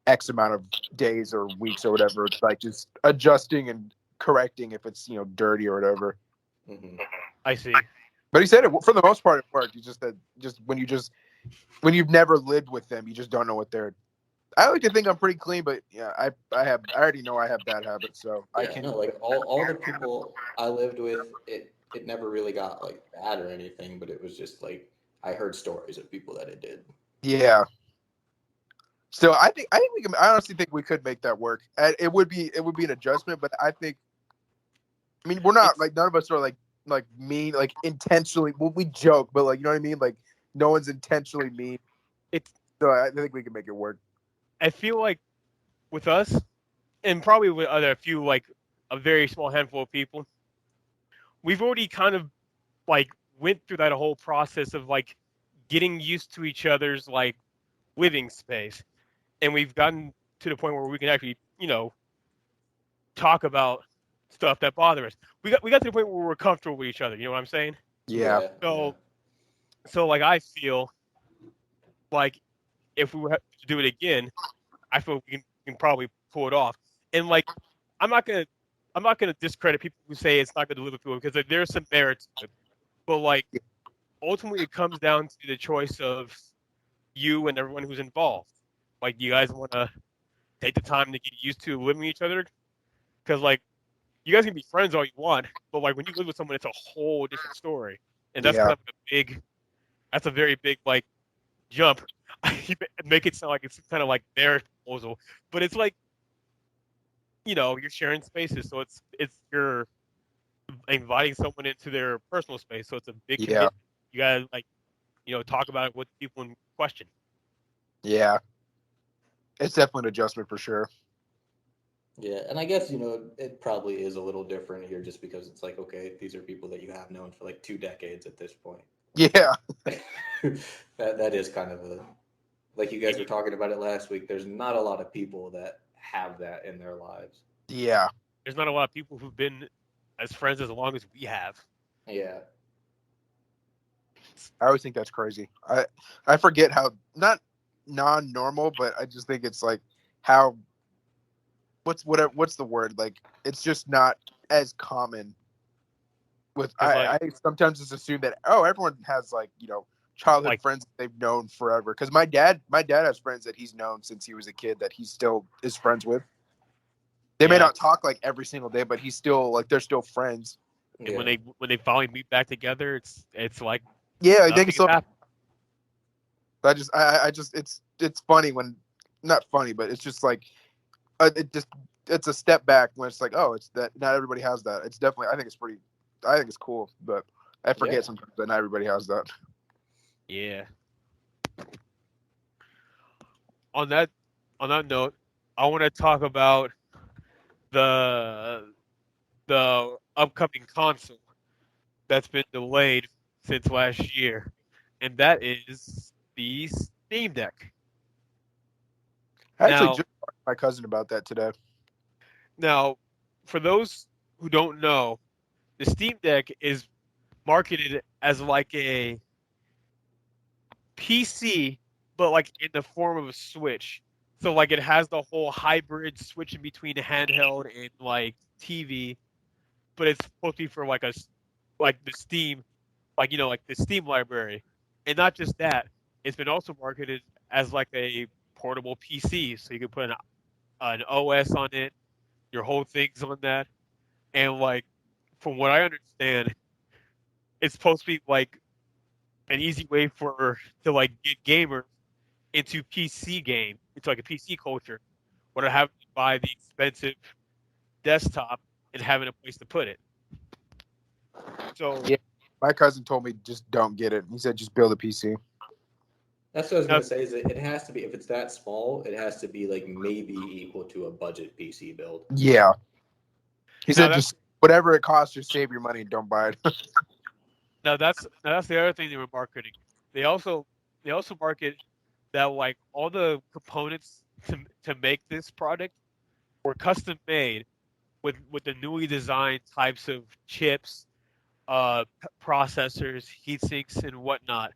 X amount of days or weeks or whatever, it's like just adjusting and correcting if it's dirty or whatever. Hmm. I see. But he said it for the most part it worked. You just that just when you've never lived with them, you just don't know what they're I like to think I'm pretty clean, but yeah, I already know I have bad habits, so I Yeah, can. no, like all the people I lived with, it never really got like bad or anything, but it was just like I heard stories of people that it did. Yeah. Still, I think we can. I honestly think we could make that work. And it would be an adjustment, but I think. I mean, we're not It's like none of us are like mean, like intentionally. Well, we joke, but like you know what I mean. Like no one's intentionally mean. it's. So I think we can make it work. I feel like with us, and probably with other few like a very small handful of people, we've already kind of like went through that whole process of like getting used to each other's like living space, and we've gotten to the point where we can actually talk about stuff that bother us. We got to the point where we're comfortable with each other. You know what I'm saying? Yeah. Yeah, yeah, So like I feel like if we were to do it again, I feel we can probably pull it off. And like I'm not gonna I'm not gonna discredit people who say it's not gonna deliver to it because like, there's some merit to it. But like ultimately, it comes down to the choice of you and everyone who's involved. Like, do you guys want to take the time to get used to living with each other? Because like you guys can be friends all you want, but like when you live with someone, it's a whole different story, and that's Yeah. kind of that's a very big like jump. You make it sound like it's kind of like their proposal, but it's like you're sharing spaces, so it's you're inviting someone into their personal space, so it's a big Yeah. commitment. You gotta like talk about it with people in question. Yeah. It's definitely an adjustment for sure. yeah. And I guess it probably is a little different here, just because it's like, okay, these are people that you have known for like 2 decades at this point. Yeah. That is kind of a, like you guys And were talking about it last week. There's not a lot of people that have that in their lives. Yeah. there's not a lot of people who've been as friends as long as we have. Yeah, I always think that's crazy. I forget how not non-normal, but I just think it's like how what's the word? Like it's just not as common with Because I sometimes just assume that everyone has like, childhood like friends that they've known forever. Because my dad has friends that he's known since he was a kid that he still is friends with. They may yeah, not talk like every single day, but he's still like they're still friends. and yeah, when they finally meet back together, it's like Yeah, I think nothing it's has so. happened. I just it's funny when not funny, but it's just like it's a step back when it's like, oh, it's that not everybody has that. It's definitely I think it's cool, but I yeah. forget sometimes that not everybody has that. Yeah. On that on that note, I want to talk about the the upcoming console that's been delayed since last year, and that is the Steam Deck. I actually Now, just talked to my cousin about that today. now, for those who don't know, the Steam Deck is marketed as like a PC, but like in the form of a Switch. So like it has the whole hybrid switching between handheld and like TV, but it's supposed to be for like like the Steam, like like the Steam library, and not just that. It's been also marketed as like a portable PC, so you can put an OS on it, your whole things on that, and like from what I understand, it's supposed to be like an easy way to like get gamers into PC game, into like a PC culture, without having to buy the expensive desktop and having a place to put it. So Yeah, my cousin told me just don't get it. He said just build a PC. That's what I was now, gonna say. Is it has to be, if it's that small, it has to be like maybe equal to a budget PC build. Yeah, he now said that's just whatever it costs, just save your money and don't buy it. now that's the other thing they were marketing. They also they also market that like all the components to make this product were custom made with the newly designed types of chips, processors, heat sinks, and whatnot.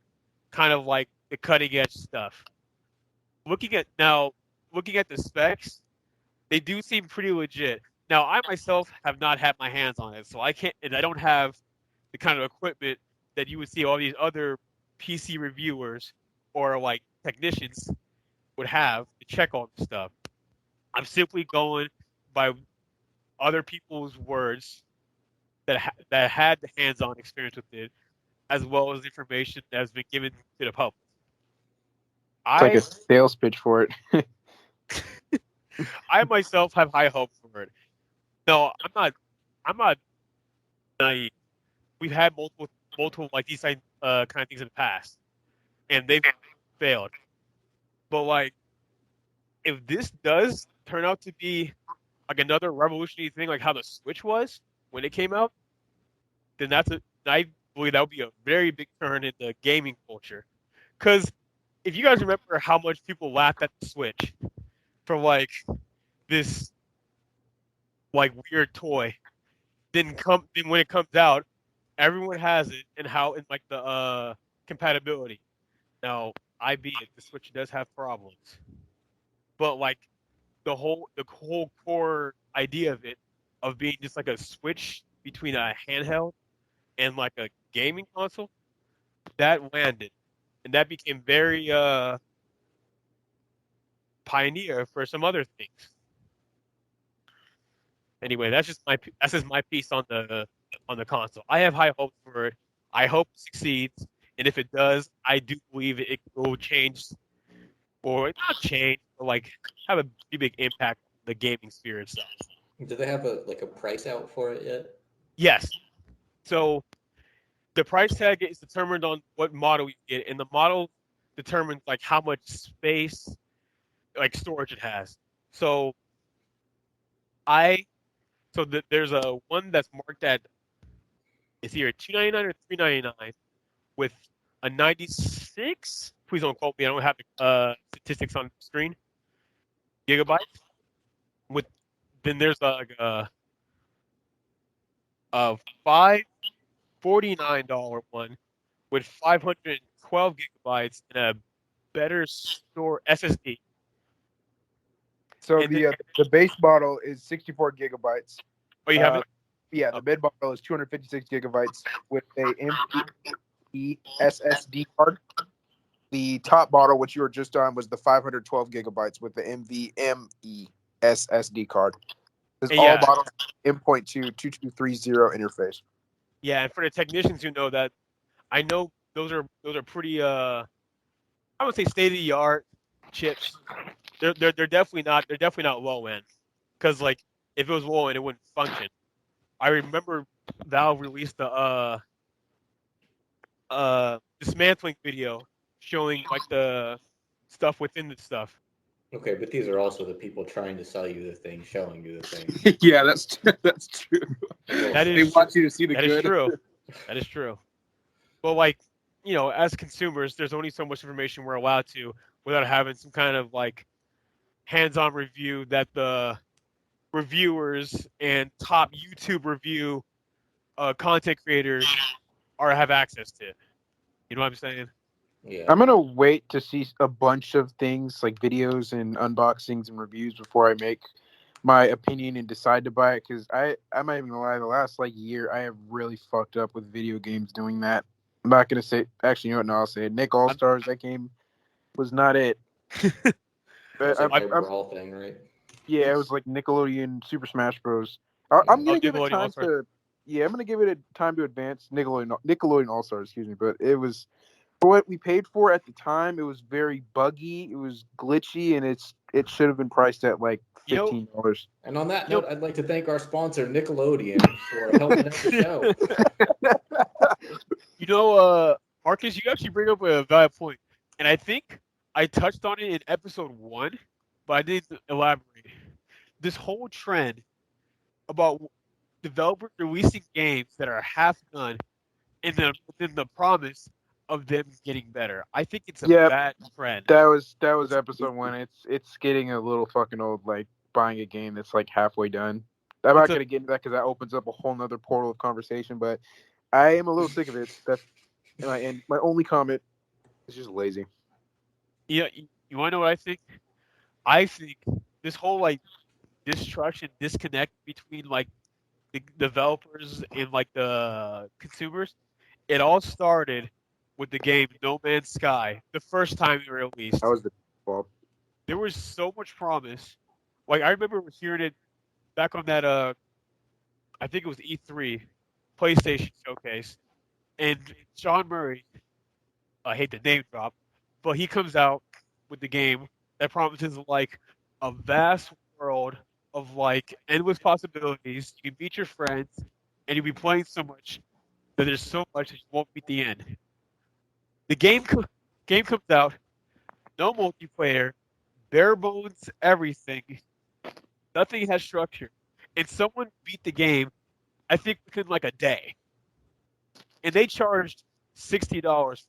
Kind of like the cutting edge stuff. Looking at now, looking at the specs, they do seem pretty legit. Now, I myself have not had my hands on it, so I can't, and I don't have the kind of equipment that you would see all these other PC reviewers or like technicians would have to check all this stuff. I'm simply going by other people's words that had the hands-on experience with it, as well as information that has been given to the public. It's like I a sales pitch for it. I myself have high hopes for it. No, I'm not naive. We've had multiple like these kind of things in the past, and they've failed. But like, if this does turn out to be like another revolutionary thing, like how the Switch was when it came out, then I believe that would be a very big turn in the gaming culture. Because if you guys remember how much people laughed at the Switch for like this like weird toy, then when it comes out, everyone has it, and how in like the compatibility. Now, I be it, the Switch does have problems, but like the whole core idea of it, of being just like a switch between a handheld and like a gaming console, that landed, and that became very pioneer for some other things. Anyway, that's just my piece on the console. I have high hopes for it. I hope it succeeds, and if it does, I do believe it will change, or not change, but like have a pretty big impact on the gaming sphere itself. Do they have a price out for it yet? Yes. So the price tag is determined on what model you get, and the model determines like how much space, like storage it has. So I there's a one that's marked at, it's either $299 or $399 with a 96. Please don't quote me. I don't have the statistics on the screen. Gigabytes. With then there's a $549 one with 512 gigabytes and a better store SSD. So And the base model is 64 gigabytes. Oh, you have it? Yeah, the mid model is 256 gigabytes with a ME SSD card. The top model, which you were just on, was the 512 gigabytes with the NVMe SSD card. This And all yeah. models M.2 2230 interface. Yeah, and for the technicians who know that, I know those are pretty I would say state of the art chips. They're definitely not low end, because like if it was low end it wouldn't function. I remember Valve released the dismantling video showing like the stuff within the stuff. Okay, but these are also the people trying to sell you the thing, showing you the thing. Yeah, that's true. That They is want you to see the that is good. true. That is true. But like, as consumers, there's only so much information we're allowed to without having some kind of like hands-on review that the reviewers and top YouTube review content creators have access to. You know what I'm saying? Yeah. I'm gonna wait to see a bunch of things like videos and unboxings and reviews before I make my opinion and decide to buy it. Because I'm not even gonna lie, the last like year I have really fucked up with video games doing that. I'm not gonna say, actually, you know what? No, I'll say it. Nick All Stars, that game was not it. It's But like their brawl thing, right? yeah, it was like Nickelodeon Super Smash Bros. I'm gonna give it Nickelodeon time All-Stars. to. Yeah, I'm gonna give it a time to advance Nickelodeon All Stars. Excuse me, but it was, for what we paid for at the time, it was very buggy. It was glitchy, and it should have been priced at like $15. And on that note, I'd like to thank our sponsor, Nickelodeon, for helping out the show. Marcus, you actually bring up a valid point, and I think I touched on it in episode 1, but I didn't elaborate. This whole trend about developers releasing games that are half done, and then the promise of them getting better. I think it's a bad trend. That was episode 1. It's getting a little fucking old, like buying a game that's like halfway done. I'm not gonna get into that because that opens up a whole nother portal of conversation. But I am a little sick of it. And my only comment is just lazy. Yeah, you want to know what I think? I think this whole like distrust and disconnect between like the developers and like the consumers, it all started with the game No Man's Sky, the first time it released. That was the fault. there was so much promise. Like I remember hearing it back on that I think it was E3 PlayStation showcase, and Sean Murray, I hate the name drop, but he comes out with the game that promises like a vast world of like endless possibilities. You can beat your friends, and you'll be playing so much that there's so much that you won't beat the end. The game comes out, no multiplayer, bare bones everything, nothing has structure, and someone beat the game. I think within like a day, and they charged $60.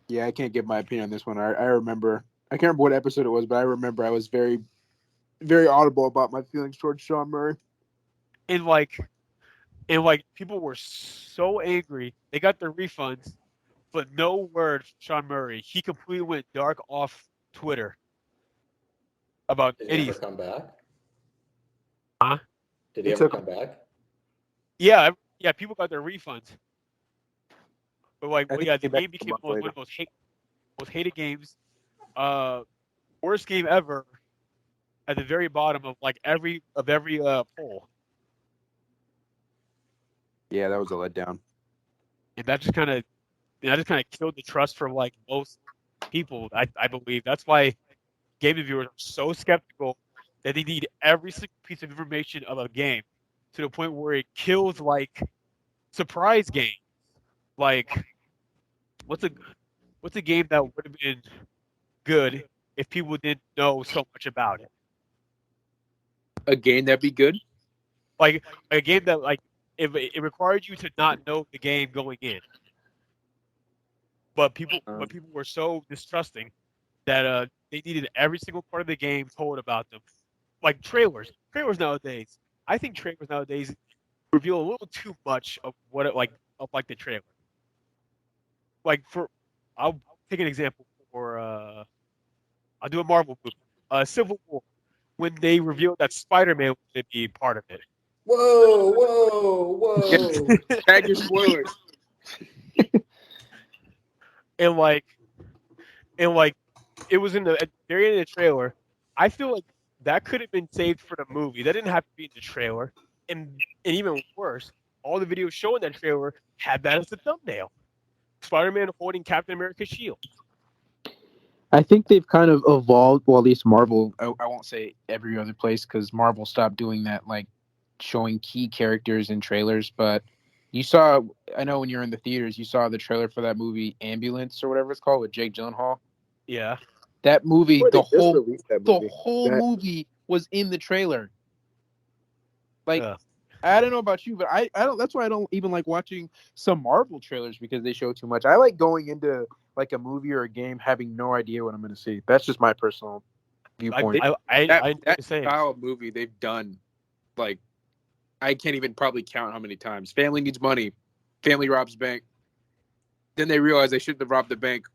Yeah, I can't give my opinion on this one. I remember. I can't remember what episode it was, but I remember I was very, very audible about my feelings towards Sean Murray. And like people were so angry. They got their refunds, but no word from Sean Murray. He completely went dark off Twitter about Did he ever anything. come back? Huh? Did he It ever took- come back? Yeah, yeah. People got their refunds, but like, I think yeah, he the came back game a became month one of later. the most hated games. Worst game ever. At the very bottom of like every poll, Yeah, that was a letdown. and that just kind of killed the trust from like most people. I believe that's why game reviewers are so skeptical that they need every single piece of information of a game to the point where it kills like surprise games. Like what's a what's a game that would have been good if people didn't know so much about it? A game that'd be good. Like a game that like it required you to not know the game going in. But people were so distrusting that they needed every single part of the game told about them. Like trailers nowadays. I think trailers nowadays reveal a little too much of what it like of like the trailer. Like I'll take an example for I'll do a Marvel movie, Civil War, when they revealed that Spider-Man was going to be part of it. Whoa, whoa. Tag your spoilers. and like it was in the at the very end of the trailer. I feel like that could have been saved for the movie. That didn't have to be in the trailer. And even worse, all the videos showing that trailer had that as the thumbnail. Spider-Man holding Captain America's shield. I think they've kind of evolved. Well, at least Marvel. I won't say every other place because Marvel stopped doing that, like showing key characters in trailers. But you saw, I know when you're in the theaters, you saw the trailer for that movie Ambulance or whatever it's called with Jake Gyllenhaal. Yeah. That movie, Boy, they the just released that movie. whole That- movie was in the trailer. Like, Yeah. I don't know about you, but I don't. That's why I don't even like watching some Marvel trailers because they show too much. I like going into like a movie or a game having no idea what I'm going to see. That's just my personal viewpoint. I that say style of movie they've done, like, I can't even probably count how many times. Family needs money. Family robs bank. Then they realize they shouldn't have robbed the bank.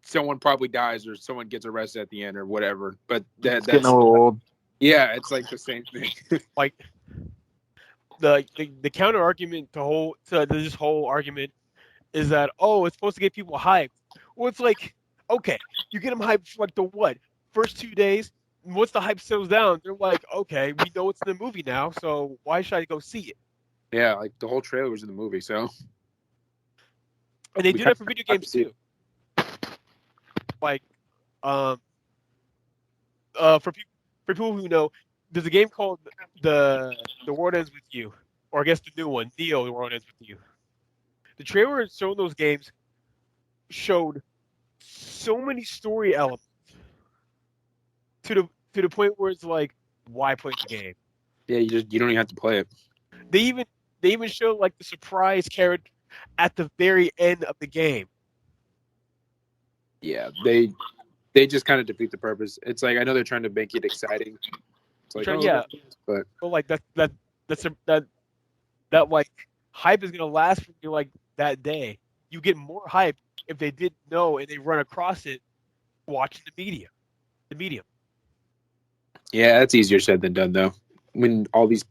Someone probably dies or someone gets arrested at the end or whatever. But It's that's getting a little old. yeah, it's like the same thing. like the counter argument to this whole argument is that it's supposed to get people hyped. Well, it's like okay, you get them hyped for like the what first 2 days. Once the hype settles down, they're like, okay, we know it's in the movie now, so why should I go see it? Yeah, like the whole trailer was in the movie, so. And they We do that for video have to games see too. Like, for people who know, there's a game called the World Ends with You, or I guess the new one, Neo, The World Ends with You. The trailer showing those games showed so many story elements to the point where it's like, why play the game? Yeah, you don't even have to play it. They even showed like the surprise character at the very end of the game. Yeah, they just kind of defeat the purpose. It's like I know they're trying to make it exciting. It's like but like that like hype is gonna last for you like that day. You get more hype if they didn't know and they run across it watching the medium. yeah, that's easier said than done though. When all these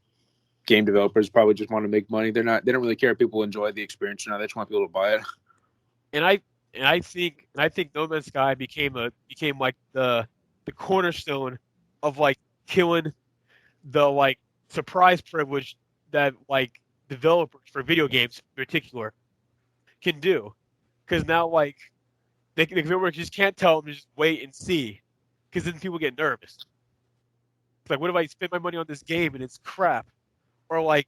game developers probably just want to make money, they don't really care if people enjoy the experience or not. They just want people to buy it. And And I think No Man's Sky became like the cornerstone of like killing the like surprise privilege that like developers for video games in particular can do. Because now like the developers just can't tell them to just wait and see, because then people get nervous. It's like, what if I spend my money on this game and it's crap? Or like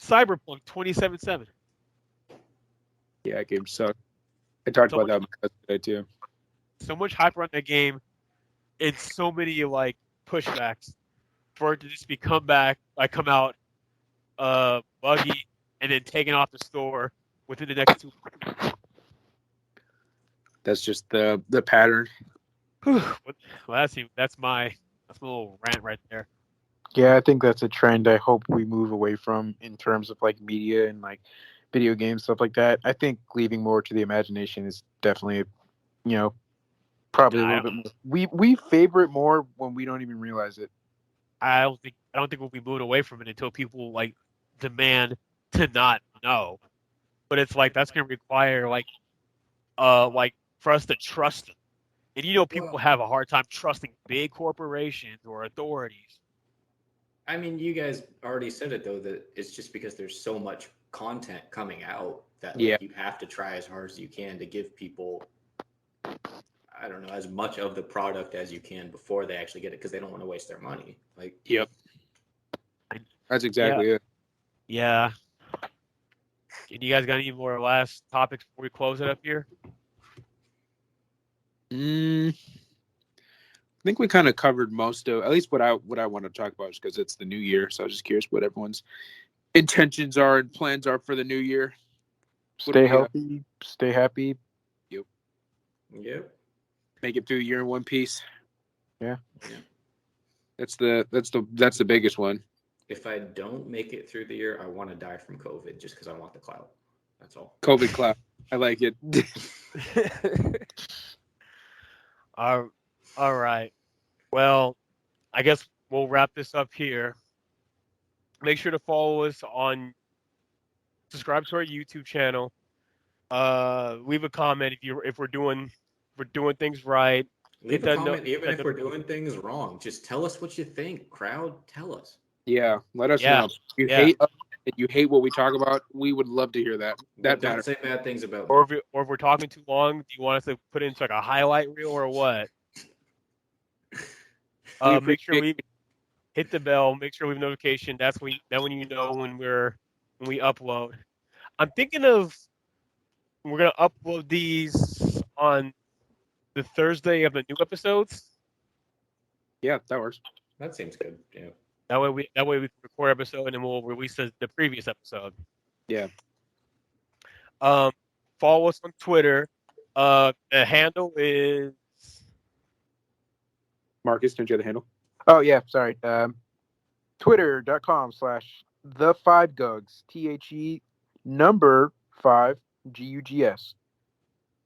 Cyberpunk 2077. Yeah, that game sucked. I talked about that today too. So much hype around that game and so many like pushbacks for it to just come out buggy and then taken off the store within the next 2 weeks. That's just the pattern. Well, that's my little rant right there. Yeah, I think that's a trend I hope we move away from in terms of like media and like video games, stuff like that. I think leaving more to the imagination is definitely, probably a little bit more. We favor it more when we don't even realize it. I don't think we'll be moving away from it until people like demand to not know. But it's like that's gonna require like for us to trust them. And people have a hard time trusting big corporations or authorities. I mean, you guys already said it though, that it's just because there's so much content coming out that you have to try as hard as you can to give people, I don't know, as much of the product as you can before they actually get it, because they don't want to waste their money. Like, yep, that's exactly it. Yeah. And you guys got any more last topics before we close it up here? I think we kind of covered most of, at least what I want to talk about, is because it's the new year. So I was just curious what everyone's intentions are and plans are for the new year. Stay healthy, stay happy. Yep. Make it through the year in one piece. Yeah. That's the biggest one. If I don't make it through the year, I want to die from COVID just because I want the clout. That's all. COVID clout. I like it. All right. Well, I guess we'll wrap this up here. Make sure to follow us subscribe to our YouTube channel. Leave a comment if we're doing things right. Leave a comment even if we're doing things wrong. Just tell us what you think, crowd. Tell us. Yeah, let us know. If you hate what we talk about, we would love to hear that. Don't say bad things about me. Or if we're talking too long, do you want us to put it into like a highlight reel or what? Make sure we hit the bell. Make sure we have notification. That's when you know when we upload. I'm thinking of we're gonna upload these on the Thursday of the new episodes. Yeah, that works. That seems good. Yeah. That way we can record episode and then we'll release the previous episode. Yeah. Follow us on Twitter. The handle is Marcus. Don't you have the handle? Oh yeah, sorry. Twitter.com/the5gugs. THE 5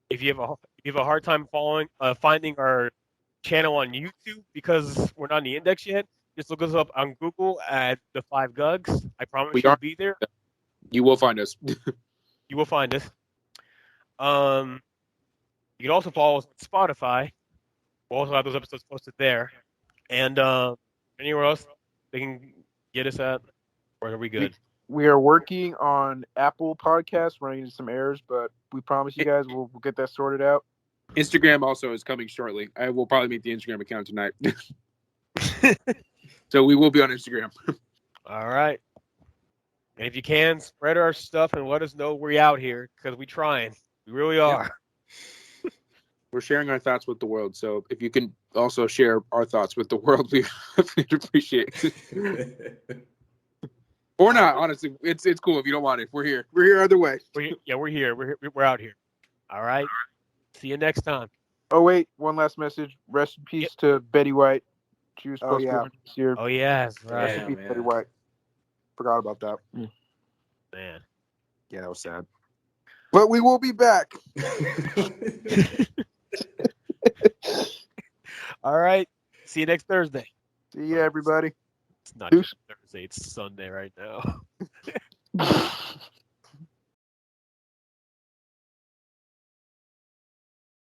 If you have a hard time finding our channel on YouTube because we're not in the index yet, just look us up on Google at the 5 Gugs. I promise you'll be there. You will find us. You will find us. You can also follow us on Spotify. We'll also have those episodes posted there. And anywhere else they can get us at, or are we good? We are working on Apple Podcasts, running into some errors, but we promise you guys we'll get that sorted out. Instagram also is coming shortly. I will probably make the Instagram account tonight. So we will be on Instagram. All right. And if you can, spread our stuff and let us know we're out here, because we're trying. We really are. Yeah. We're sharing our thoughts with the world. So if you can also share our thoughts with the world, we'd appreciate it. Or not, honestly. It's cool if you don't want it. We're here. We're here either way. We're here. We're out here. All right. See you next time. Oh, wait. One last message. Rest in peace to Betty White. She was supposed to be this year. Oh, yes. Right. Rest in peace, Betty White. Forgot about that. Man. Yeah, that was sad. But we will be back. All right. See you next Thursday. See you, everybody. It's not Thursday. It's Sunday right now.